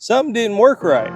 something didn't work right.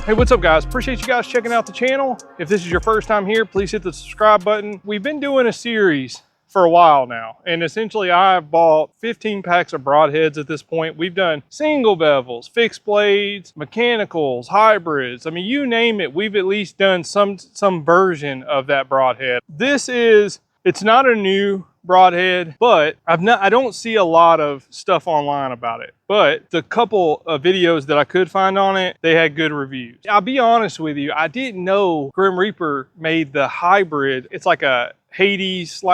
Hey, what's up guys? Appreciate you guys checking out the channel. If this is your first time here, please hit the subscribe button. We've been doing a series for a while now, and essentially I've bought 15 packs of broadheads at this point. We've done single bevels, fixed blades, mechanicals, hybrids. I mean, you name it, we've at least done some version of that broadhead. It's not a new broadhead, but I don't see a lot of stuff online about it. But the couple of videos that I could find on it, they had good reviews. I'll be honest with you, I didn't know Grim Reaper made the hybrid. It's like a Hades /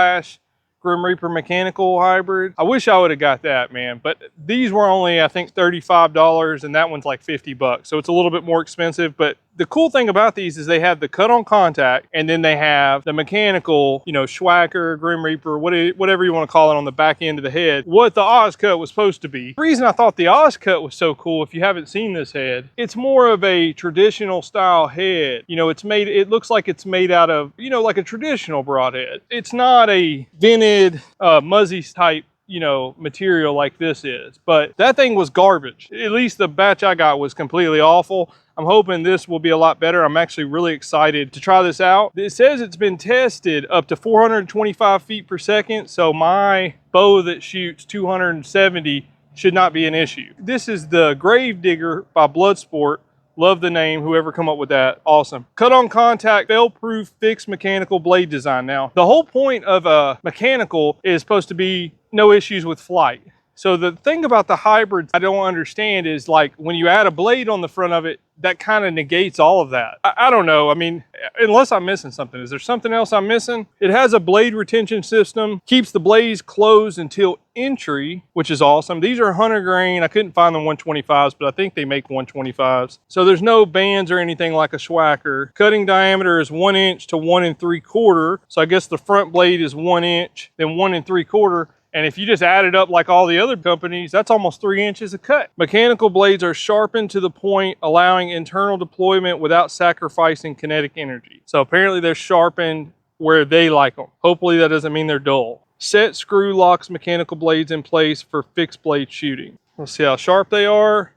Grim Reaper mechanical hybrid. I wish I would have got that, man. But these were only, I think, $35, and that one's like 50 bucks. So it's a little bit more expensive. But the cool thing about these is they have the cut-on contact, and then they have the mechanical, you know, Schwacker, Grim Reaper, whatever you want to call it, on the back end of the head, what the Oscut was supposed to be. The reason I thought the Oscut was so cool, if you haven't seen this head, it's more of a traditional style head. You know, it looks like it's made out of, you know, like a traditional broadhead. It's not a vented, muzzy type, you know, material like this is. But that thing was garbage. At least the batch I got was completely awful. I'm hoping this will be a lot better. I'm actually really excited to try this out. It says it's been tested up to 425 feet per second, so my bow that shoots 270 should not be an issue. This is the Gravedigger by Bloodsport. Love the name, whoever come up with that, awesome. Cut-on contact, fail-proof, fixed mechanical blade design. Now, the whole point of a mechanical is supposed to be no issues with flight. So the thing about the hybrids I don't understand is, like, when you add a blade on the front of it, that kind of negates all of that. I don't know. I mean, unless I'm missing something. Is there something else I'm missing? It has a blade retention system, keeps the blades closed until entry, which is awesome. These are 100 grain. I couldn't find the 125s, but I think they make 125s. So there's no bands or anything like a Schwacker. Cutting diameter is 1 inch to 1 3/4. So I guess the front blade is 1 inch, then 1 3/4. And if you just add it up like all the other companies, that's almost 3 inches of cut. Mechanical blades are sharpened to the point, allowing internal deployment without sacrificing kinetic energy. So apparently they're sharpened where they like them. Hopefully that doesn't mean they're dull. Set screw locks mechanical blades in place for fixed blade shooting. Let's see how sharp they are.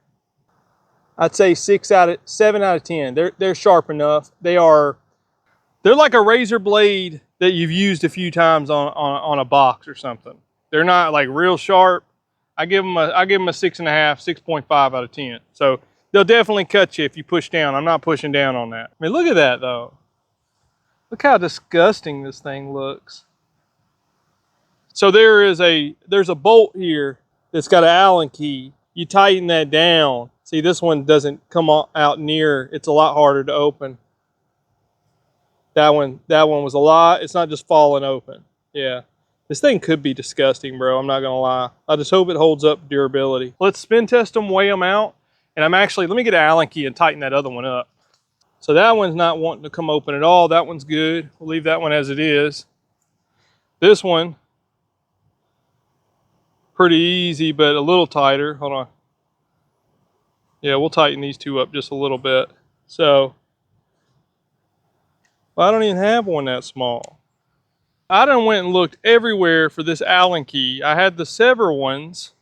I'd say 7 out of 10. They're sharp enough. They're like a razor blade that you've used a few times on a box or something. They're not like real sharp. I give them a 6.5, 6.5 out of 10. So they'll definitely cut you if you push down. I'm not pushing down on that. I mean, look at that though. Look how disgusting this thing looks. So there's a bolt here that's got an Allen key. You tighten that down. See, this one doesn't come out near. It's a lot harder to open. That one was a lot. It's not just falling open. Yeah. This thing could be disgusting, bro. I'm not going to lie. I just hope it holds up durability. Let's spin test them, weigh them out. And let me get an Allen key and tighten that other one up. So that one's not wanting to come open at all. That one's good. We'll leave that one as it is. This one, pretty easy, but a little tighter. Hold on. Yeah, we'll tighten these two up just a little bit. So, well, I don't even have one that small. I done went and looked everywhere for this Allen key. I had the Sever ones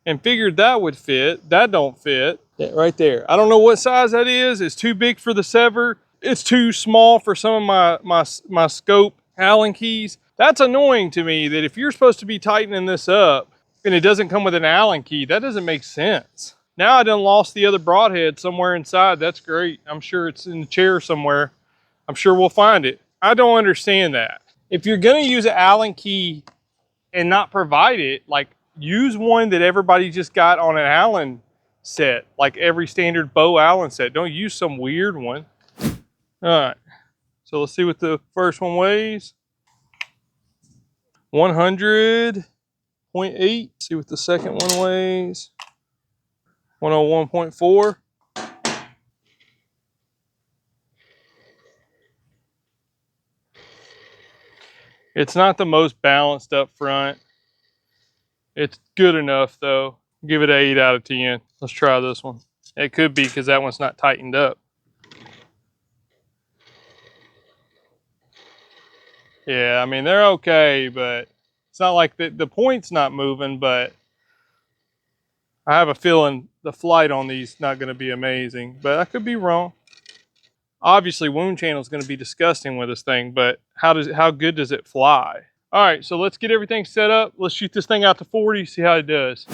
and figured that would fit. That don't fit. Yeah, right there. I don't know what size that is. It's too big for the Sever. It's too small for some of my scope Allen keys. That's annoying to me, that if you're supposed to be tightening this up and it doesn't come with an Allen key, that doesn't make sense. Now I done lost the other broadhead somewhere inside. That's great. I'm sure it's in the chair somewhere. I'm sure we'll find it. I don't understand that. If you're going to use an Allen key and not provide it, like, use one that everybody just got on an Allen set, like every standard bow Allen set. Don't use some weird one. All right. So let's see what the first one weighs. 100.8. See what the second one weighs. 101.4. It's not the most balanced up front. It's good enough though. Give it an 8 out of 10. Let's try this one. It could be because that one's not tightened up. Yeah, I mean, they're okay, but it's not like the point's not moving, but I have a feeling the flight on these not going to be amazing, but I could be wrong. Obviously, Wound Channel is going to be disgusting with this thing, but how good does it fly? All right, so let's get everything set up. Let's shoot this thing out to 40, see how it does.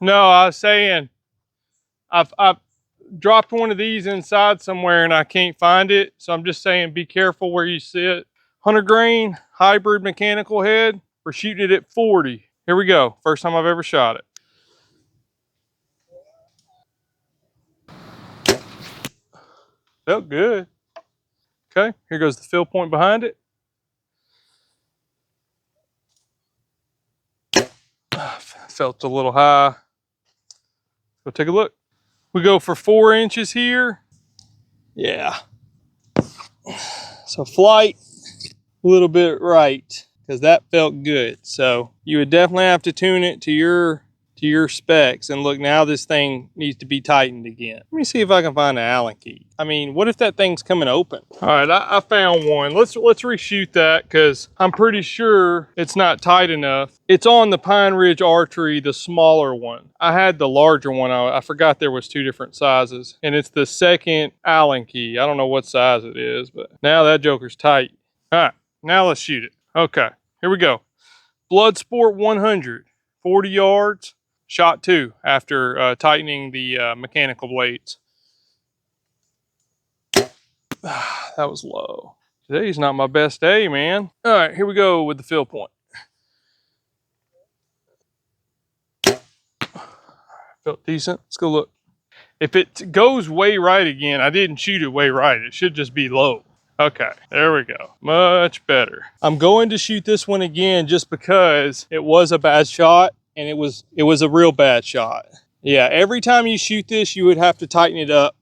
No, I was saying, I've dropped one of these inside somewhere and I can't find it, so I'm just saying be careful where you sit. 100 grain hybrid mechanical head. We're shooting it at 40. Here we go. First time I've ever shot it. Felt good. Okay, here goes the fill point behind it. Felt a little high. Go take a look. We go for 4 inches here. Yeah. So flight, a little bit right, because that felt good. So you would definitely have to tune it to your specs. And look, now this thing needs to be tightened again. Let me see if I can find an Allen key. I mean, what if that thing's coming open? All right, I found one. Let's reshoot that because I'm pretty sure it's not tight enough. It's on the Pine Ridge Archery, the smaller one. I had the larger one. I forgot there was 2 different sizes, and it's the second Allen key. I don't know what size it is, but now that joker's tight. All right, now let's shoot it. Okay, here we go. Bloodsport 100, 40 yards. Shot 2 after tightening the mechanical blades. That was low. Today's not my best day, man. All right, here we go with the fill point. Felt decent. Let's go look. If it goes way right again, I didn't shoot it way right. It should just be low. Okay, there we go. Much better. I'm going to shoot this one again just because it was a bad shot. And it was a real bad shot. Yeah, every time you shoot this, you would have to tighten it up.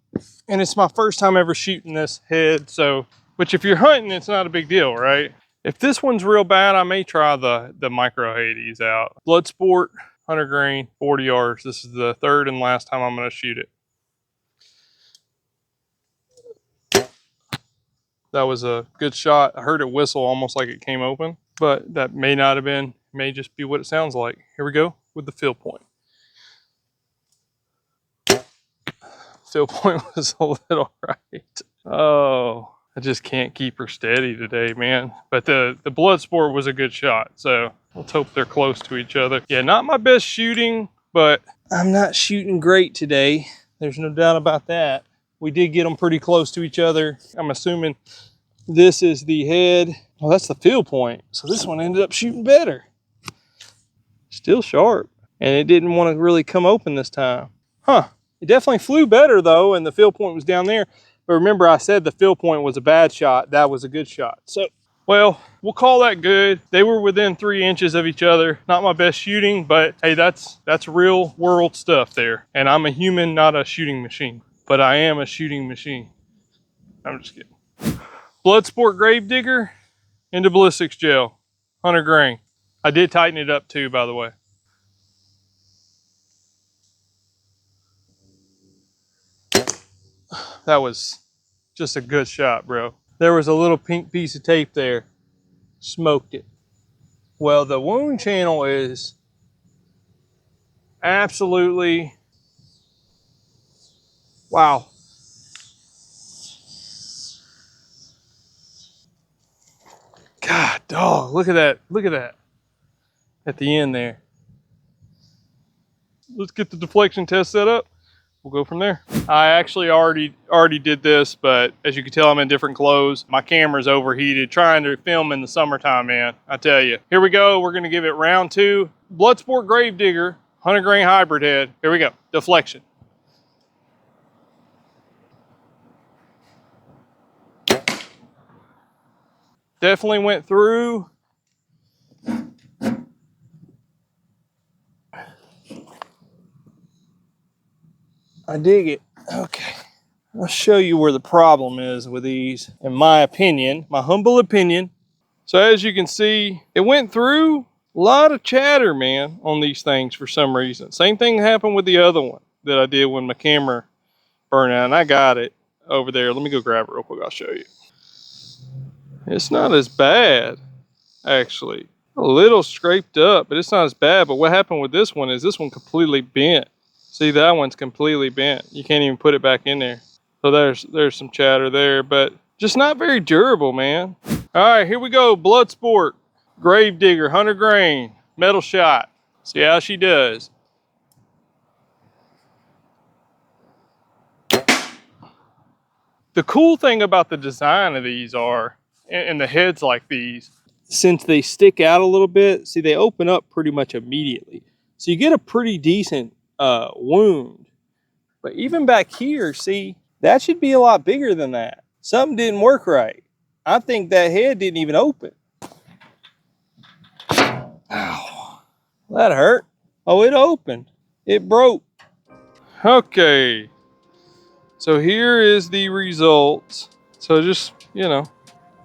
And it's my first time ever shooting this head, so, which if you're hunting, it's not a big deal, right? If this one's real bad, I may try the Micro Hades out. Bloodsport, 100 grain, 40 yards. This is the 3rd and last time I'm gonna shoot it. That was a good shot. I heard it whistle almost like it came open, but that may not have been, may just be what it sounds like. Here we go with the fill point. Fill point was a little right. Oh, I just can't keep her steady today, man. But the Bloodsport was a good shot, so let's hope they're close to each other. Yeah, not my best shooting, but I'm not shooting great today. There's no doubt about that. We did get them pretty close to each other. I'm assuming this is the head. Oh, that's the fill point. So this one ended up shooting better. Still sharp. And it didn't want to really come open this time. Huh. It definitely flew better though, and the fill point was down there. But remember, I said the fill point was a bad shot. That was a good shot. So, well, we'll call that good. They were within 3 inches of each other. Not my best shooting, but hey, that's real world stuff there. And I'm a human, not a shooting machine. But I am a shooting machine. I'm just kidding. Bloodsport Gravedigger into ballistics gel, 100 grain. I did tighten it up too, by the way. That was just a good shot, bro. There was a little pink piece of tape there. Smoked it. Well, the Wound Channel is absolutely, wow. God, dog, look at that. Look at that at the end there. Let's get the deflection test set up. We'll go from there. I actually already did this, but as you can tell, I'm in different clothes. My camera's overheated, trying to film in the summertime, man. I tell you. Here we go. We're gonna give it round 2. Bloodsport Gravedigger, 100 grain hybrid head. Here we go. Deflection. Definitely went through. I dig it. Okay. I'll show you where the problem is with these. In my opinion, my humble opinion, So as you can see, it went through. A lot of chatter, man, on these things for some reason. Same thing happened with the other one that I did when my camera burned out, and I got it over there. Let me go grab it real quick. I'll show you. It's not as bad, actually. A little scraped up, but it's not as bad. But what happened with this one is this one completely bent. See, that one's completely bent. You can't even put it back in there. So there's some chatter there, but just not very durable, man. All right, here we go. Bloodsport Gravedigger 100 grain metal shot. See how she does. The cool thing about the design of these are, and the heads like these, since they stick out a little bit, see, they open up pretty much immediately. So you get a pretty decent wound. But even back here, see, that should be a lot bigger than that. Something didn't work right. I think that head didn't even open. Ow. That hurt. Oh, it opened. It broke. Okay. So here is the results. So just, you know,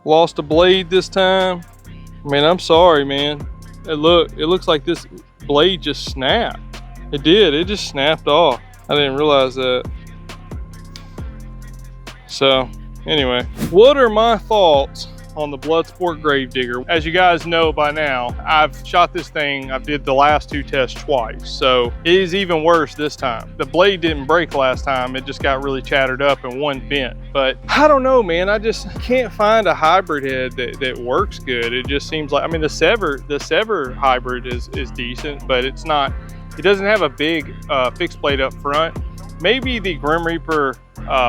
lost a blade this time. I mean, I'm sorry, man. It looks like this blade just snapped. It did. It just snapped off. I didn't realize that. So anyway, what are my thoughts on the Bloodsport Gravedigger? As you guys know by now, I've shot this thing. I did the last 2 tests twice, so it is even worse this time. The blade didn't break last time. It just got really chattered up and one bent. But I don't know, man. I just can't find a hybrid head that works good. It just seems like, I mean, the Sever hybrid is decent, but it's not. It doesn't have a big fixed blade up front. Maybe the Grim Reaper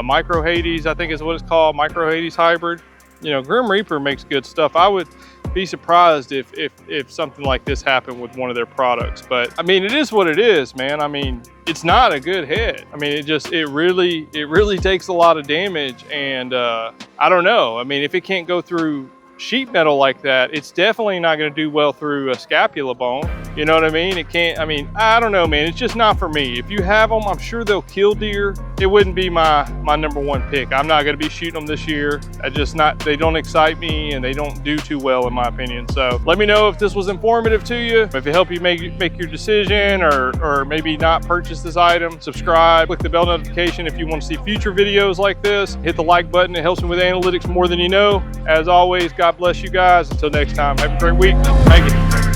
Micro Hades, I think is what it's called, Micro Hades hybrid. You know, Grim Reaper makes good stuff. I would be surprised if something like this happened with one of their products. But I mean, it is what it is, man. I mean, it's not a good head. I mean, it really takes a lot of damage, and I don't know. I mean, if it can't go through sheet metal like that, it's definitely not going to do well through a scapula bone. You know what I mean? It can't, I mean, I don't know, man. It's just not for me. If you have them, I'm sure they'll kill deer. It wouldn't be my #1 pick. I'm not going to be shooting them this year. They don't excite me, and they don't do too well, in my opinion. So let me know if this was informative to you, if it helped you make your decision, or maybe not purchase this item. Subscribe, click the bell notification if you want to see future videos like this. Hit the like button. It helps me with analytics more than you know. As always, God bless you guys. Until next time, have a great week. Make it.